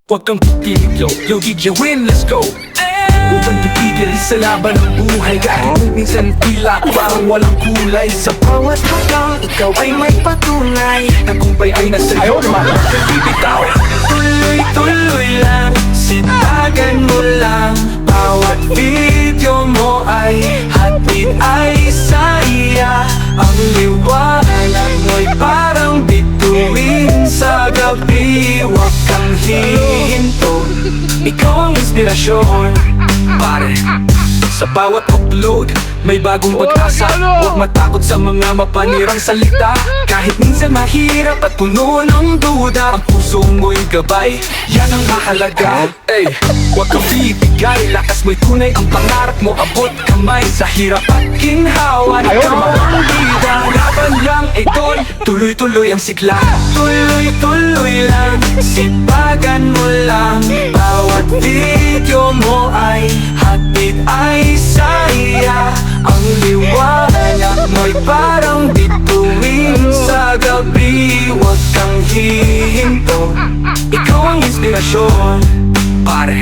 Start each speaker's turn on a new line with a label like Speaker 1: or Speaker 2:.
Speaker 1: Huwag kang titigil, yo DJ Win, let's go. Huwag kang titigil sa laban ng buhay. Kahit minsan tila parang walang kulay. Sa bawat hakbang, ikaw ay may patunay. Tagumpay ay nasa iyo, huwag kang bibitaw. Tuloy-tuloy lang, sitagan mo lang. Bawat video mo ay hatid ay saya. Ang liwanag mo'y parang bituin sa gabi. Huwag kang hihinto, ikaw ang inspirasyon. Pare, sa bawat upload, may bagong pag-asa. Huwag matakot sa mga mapanirang salita. Kahit minsan mahirap at puno ng duda, ang puso mo'y gabay, yan ang mahalaga. Ey, huwag kang bibigay, lakas mo'y tunay. Ang pangarap mo, abot kamay sa hirap at ginhawa. Ikaw ang bida, laban lang idol. Tuloy-tuloy ang sigla, tuloy-tuloy lang. Sipagan mo lang, bawat video mo ay hatid ay saya. Ang liwanag mo'y parang bituin sa gabi. Huwag kang hihinto, ikaw ang inspirasyon. Pare,